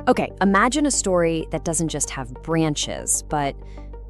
Okay, imagine a story that doesn't just have branches, but,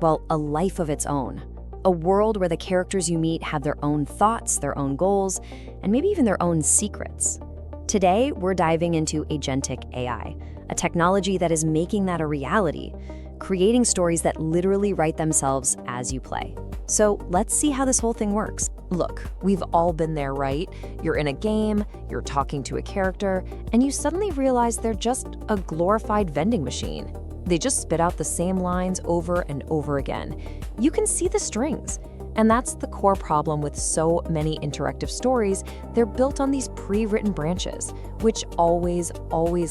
well, a life of its own. A world where the characters you meet have their own thoughts, their own goals, and maybe even their own secrets. Today, we're diving into Agentic AI, a technology that is making that a reality, creating stories that literally write themselves as you play. So let's see how this whole thing works. Look, we've all been there, right? You're in a game, you're talking to a character, and you suddenly realize they're just a glorified vending machine. They just spit out the same lines over and over again. You can see the strings. And that's the core problem with so many interactive stories. They're built on these pre-written branches, which always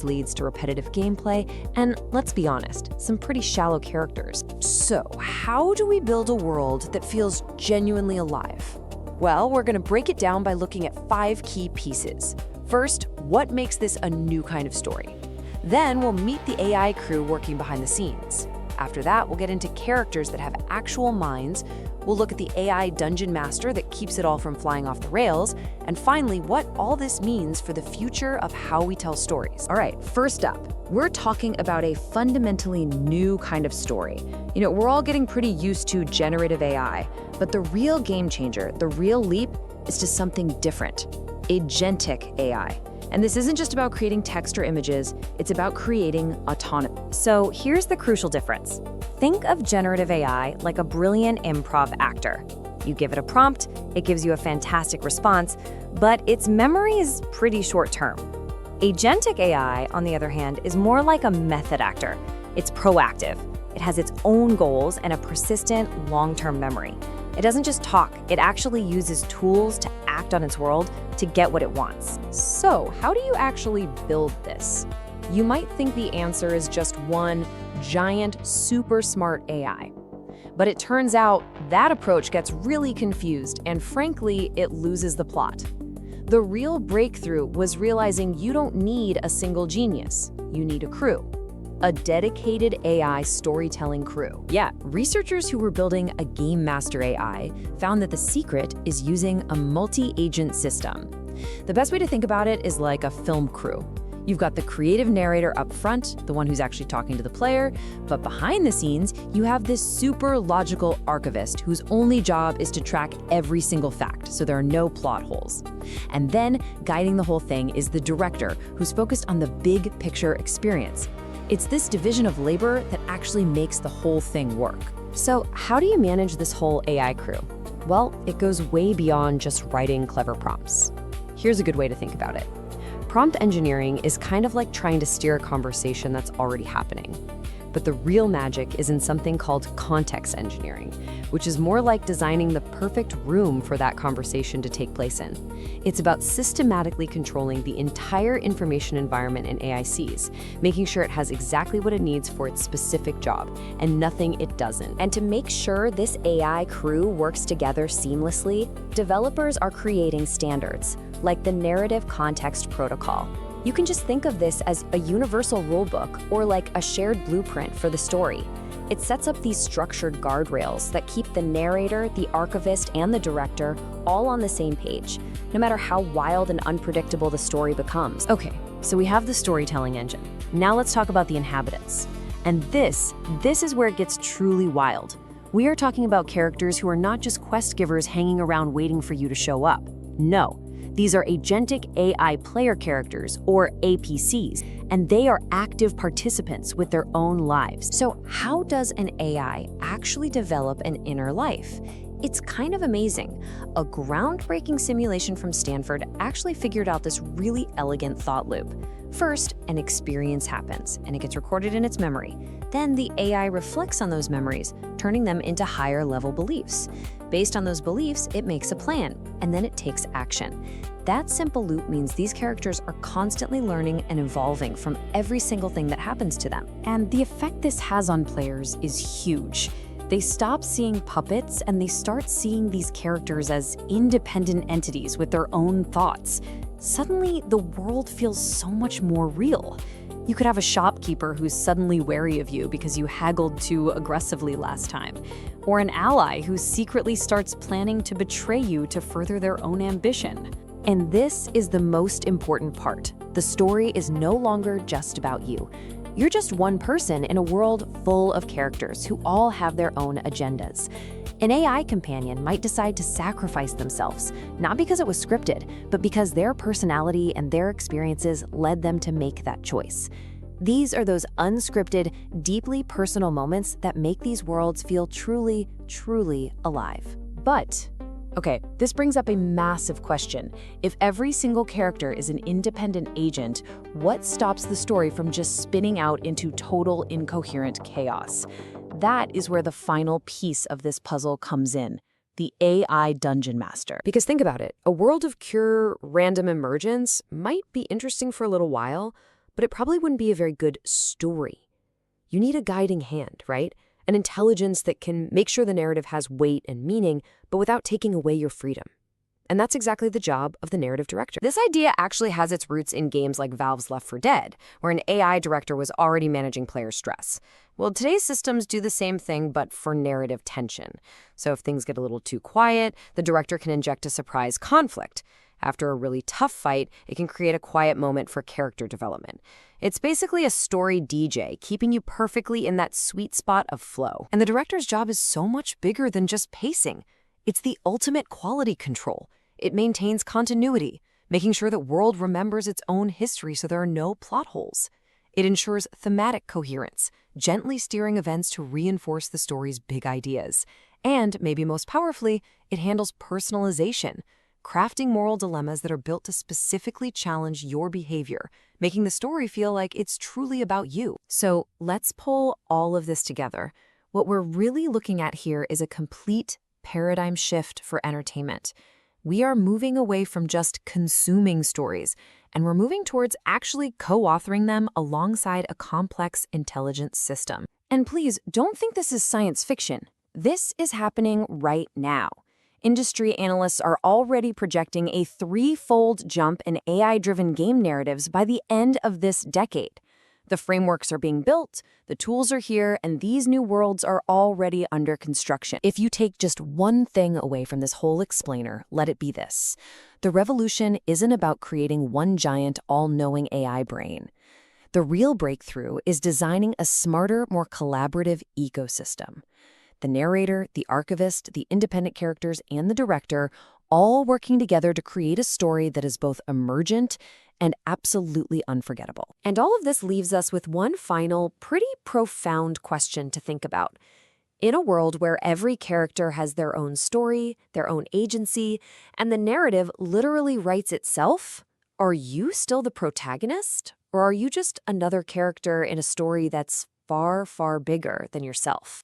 leads to repetitive gameplay and, let's be honest, some pretty shallow characters. So, how do we build a world that feels genuinely alive? Well, we're going to break it down by looking at 5 key pieces. First, what makes this a new kind of story? Then we'll meet the AI crew working behind the scenes. After that, we'll get into characters that have actual minds. We'll look at the AI dungeon master that keeps it all from flying off the rails. And finally, what all this means for the future of how we tell stories. All right, first up, we're talking about a fundamentally new kind of story. We're all getting pretty used to generative AI, but the real game changer, the real leap, is to something different: Agentic AI. And this isn't just about creating text or images, it's about creating autonomy. So here's the crucial difference. Think of generative AI like a brilliant improv actor. You give it a prompt, it gives you a fantastic response, but its memory is pretty short-term. Agentic AI, on the other hand, is more like a method actor. It's proactive. It has its own goals and a persistent, long-term memory. It doesn't just talk, it actually uses tools to act on its world to get what it wants. So, how do you actually build this? You might think the answer is just one giant, super smart AI. But it turns out that approach gets really confused, and frankly, it loses the plot. The real breakthrough was realizing you don't need a single genius, you need a crew. A dedicated AI storytelling crew. Yeah, researchers who were building a game master AI found that the secret is using a multi-agent system. The best way to think about it is like a film crew. You've got the creative narrator up front, the one who's actually talking to the player, but behind the scenes, you have this super logical archivist whose only job is to track every single fact, so there are no plot holes. And then, guiding the whole thing is the director, who's focused on the big picture experience. It's this division of labor that actually makes the whole thing work. So how do you manage this whole AI crew? Well, it goes way beyond just writing clever prompts. Here's a good way to think about it. Prompt engineering is kind of like trying to steer a conversation that's already happening. But the real magic is in something called context engineering, which is more like designing the perfect room for that conversation to take place in. It's about systematically controlling the entire information environment an AI sees, making sure it has exactly what it needs for its specific job, and nothing it doesn't. And to make sure this AI crew works together seamlessly, developers are creating standards, like the Narrative Context Protocol. You can just think of this as a universal rulebook or like a shared blueprint for the story. It sets up these structured guardrails that keep the narrator, the archivist, and the director all on the same page, no matter how wild and unpredictable the story becomes. Okay, so we have the storytelling engine. Now let's talk about the inhabitants. And this is where it gets truly wild. We are talking about characters who are not just quest givers hanging around waiting for you to show up. No. These are Agentic AI player characters, or APCs, and they are active participants with their own lives. So how does an AI actually develop an inner life? It's kind of amazing. A groundbreaking simulation from Stanford actually figured out this really elegant thought loop. First, an experience happens, and it gets recorded in its memory. Then the AI reflects on those memories, turning them into higher-level beliefs. Based on those beliefs, it makes a plan, and then it takes action. That simple loop means these characters are constantly learning and evolving from every single thing that happens to them. And the effect this has on players is huge. They stop seeing puppets and they start seeing these characters as independent entities with their own thoughts. Suddenly, the world feels so much more real. You could have a shopkeeper who's suddenly wary of you because you haggled too aggressively last time, or an ally who secretly starts planning to betray you to further their own ambition. And this is the most important part. The story is no longer just about you. You're just one person in a world full of characters who all have their own agendas. An AI companion might decide to sacrifice themselves, not because it was scripted, but because their personality and their experiences led them to make that choice. These are those unscripted, deeply personal moments that make these worlds feel truly, truly alive. But, okay, this brings up a massive question. If every single character is an independent agent, what stops the story from just spinning out into total incoherent chaos? That is where the final piece of this puzzle comes in, the AI Dungeon Master. Because think about it, a world of pure random emergence might be interesting for a little while, but it probably wouldn't be a very good story. You need a guiding hand, right? An intelligence that can make sure the narrative has weight and meaning, but without taking away your freedom. And that's exactly the job of the narrative director. This idea actually has its roots in games like Valve's Left 4 Dead, where an AI director was already managing player stress. Well, today's systems do the same thing, but for narrative tension. So if things get a little too quiet, the director can inject a surprise conflict. After a really tough fight, it can create a quiet moment for character development. It's basically a story DJ, keeping you perfectly in that sweet spot of flow. And the director's job is so much bigger than just pacing. It's the ultimate quality control. It maintains continuity, making sure the world remembers its own history so there are no plot holes. It ensures thematic coherence, gently steering events to reinforce the story's big ideas. And, maybe most powerfully, it handles personalization, crafting moral dilemmas that are built to specifically challenge your behavior, making the story feel like it's truly about you. So let's pull all of this together. What we're really looking at here is a complete paradigm shift for entertainment. We are moving away from just consuming stories, and we're moving towards actually co-authoring them alongside a complex, intelligent system. And please, don't think this is science fiction. This is happening right now. Industry analysts are already projecting a threefold jump in AI-driven game narratives by the end of this decade. The frameworks are being built, the tools are here, and these new worlds are already under construction. If you take just one thing away from this whole explainer, let it be this. The revolution isn't about creating one giant, all-knowing AI brain. The real breakthrough is designing a smarter, more collaborative ecosystem. The narrator, the archivist, the independent characters, and the director all working together to create a story that is both emergent and absolutely unforgettable. And all of this leaves us with one final, pretty profound question to think about. In a world where every character has their own story, their own agency, and the narrative literally writes itself, are you still the protagonist? Or are you just another character in a story that's far, far bigger than yourself?